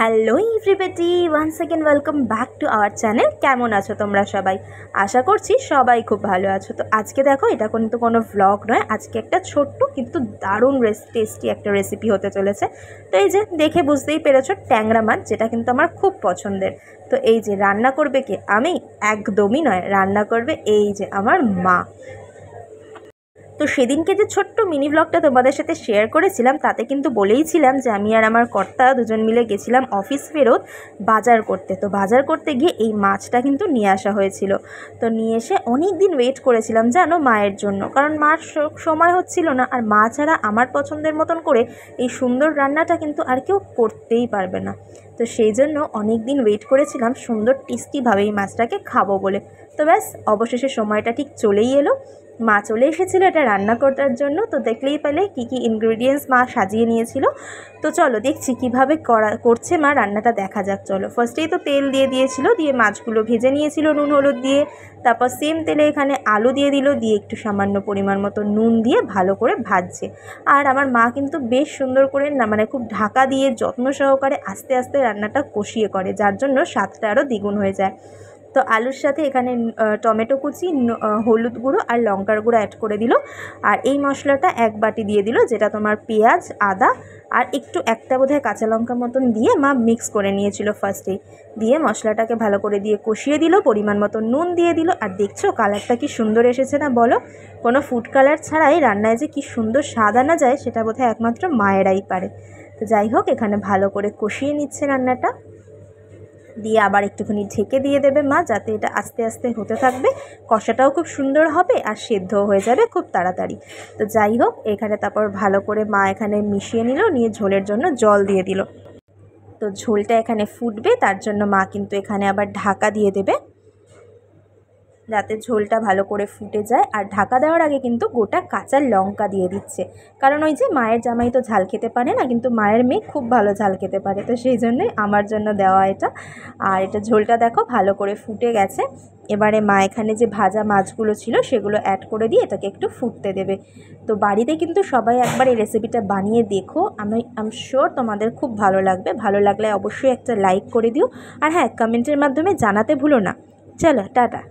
Hello everybody, once second welcome back to our channel. কেমন আছো তোমরা সবাই? আশা করছি সবাই খুব ভালো আছো। তো আজকে দেখো, এটা কিন্তু কোনো ভ্লগ নয়, আজকে একটা ছোট্ট কিন্তু দারুণ টেস্টি একটা রেসিপি হতে চলেছে। তো এই যে দেখে বুঝতেই পেরেছো, ট্যাংরা মাছ, যেটা কিন্তু আমার খুব পছন্দের। তো এই যে রান্না করবে কে? আমি একদমই নয়, রান্না করবে এই যে আমার মা। তো সেদিনকে যে ছোট্ট মিনি ব্লগটা তোমাদের সাথে শেয়ার করেছিলাম, তাতে কিন্তু বলেইছিলাম যে আমি আর আমার কর্তা দুজন মিলে গেছিলাম অফিস ফেরত বাজার করতে। তো বাজার করতে গিয়ে এই মাছটা কিন্তু নিয়ে আসা হয়েছিল। তো নিয়ে এসে অনেক দিন ওয়েট করেছিলাম জানো মায়ের জন্য, কারণ মার সময় হচ্ছিল না। আর মা ছাড়া আমার পছন্দের মতন করে এই সুন্দর রান্নাটা কিন্তু আর কেউ করতেই পারবে না। তো সেই জন্য অনেক দিন ওয়েট করেছিলাম সুন্দর টেস্টিভাবে এই মাছটাকে খাবো বলে। তো ব্যাস, অবশেষে সময়টা ঠিক চলেই এলো। মা চলে এসেছিলো এটা রান্না করার জন্য। তো দেখলেই পেলে কী কী ইনগ্রিডিয়েন্টস মা সাজিয়ে নিয়েছিল। তো চলো দেখছি কীভাবে করছে মা রান্নাটা, দেখা যাক। চলো, ফার্স্টেই তো তেল দিয়ে দিয়েছিল, দিয়ে মাছগুলো ভেজে নিয়েছিল নুন হলুদ দিয়ে। তারপর সেম তেলে এখানে আলু দিয়ে দিল, দিয়ে একটু সামান্য পরিমাণ মতো নুন দিয়ে ভালো করে ভাজছে। আর আমার মা কিন্তু বেশ সুন্দর করে না, মানে খুব ঢাকা দিয়ে যত্ন সহকারে আস্তে আস্তে রান্নাটা কষিয়ে করে, যার জন্য স্বাদটা আরও দ্বিগুণ হয়ে যায়। তো আলুর সাথে এখানে টমেটো কুচি, হলুদ গুঁড়ো আর লঙ্কার গুঁড়ো অ্যাড করে দিল। আর এই মশলাটা এক বাটি দিয়ে দিল, যেটা তোমার পেঁয়াজ, আদা আর একটু একটা বোধহয় কাঁচা লঙ্কা মতন দিয়ে মা মিক্স করে নিয়েছিল ফার্স্টেই। দিয়ে মশলাটাকে ভালো করে দিয়ে কষিয়ে দিল, পরিমাণ মতো নুন দিয়ে দিল। আর দেখছো কালারটা কি সুন্দর এসেছে না বলো? কোনো ফুড কালার ছাড়াই রান্নায় যে কি সুন্দর স্বাদ আনা যায়, সেটা বোধহয় একমাত্র মায়েরাই পারে। তো যাই হোক, এখানে ভালো করে কষিয়ে নিচ্ছে রান্নাটা, দিয়ে আবার একটুখানি ঢেকে দিয়ে দেবে মা, যাতে এটা আস্তে আস্তে হতে থাকবে। কষাটাও খুব সুন্দর হবে আর সেদ্ধও হয়ে যাবে খুব তাড়াতাড়ি। তো যাই হোক, এখানে তারপর ভালো করে মা এখানে মিশিয়ে নিল, নিয়ে ঝোলের জন্য জল দিয়ে দিল। তো ঝোলটা এখানে ফুটবে, তার জন্য মা কিন্তু এখানে আবার ঢাকা দিয়ে দেবে, যাতে ঝোলটা ভালো করে ফুটে যায়। আর ঢাকা দেওয়ার আগে কিন্তু গোটা কাঁচা লঙ্কা দিয়ে দিচ্ছে, কারণ ওই যে মায়ের জামাই তো ঝাল খেতে পারে না, কিন্তু মায়ের মেয়ে খুব ভালো ঝাল খেতে পারে। তো সেই জন্যই আমার জন্য দেওয়া এটা। আর এটা ঝোলটা দেখো ভালো করে ফুটে গেছে। এবারে মা এখানে যে ভাজা মাছগুলো ছিল সেগুলো অ্যাড করে দিয়ে এটাকে একটু ফুটতে দেবে। তো বাড়িতে কিন্তু সবাই একবার এই রেসিপিটা বানিয়ে দেখো, আই শিওর তোমাদের খুব ভালো লাগবে। ভালো লাগলে অবশ্যই একটা লাইক করে দিও, আর হ্যাঁ, কমেন্টের মাধ্যমে জানাতে ভুলো না। চলো টাটা।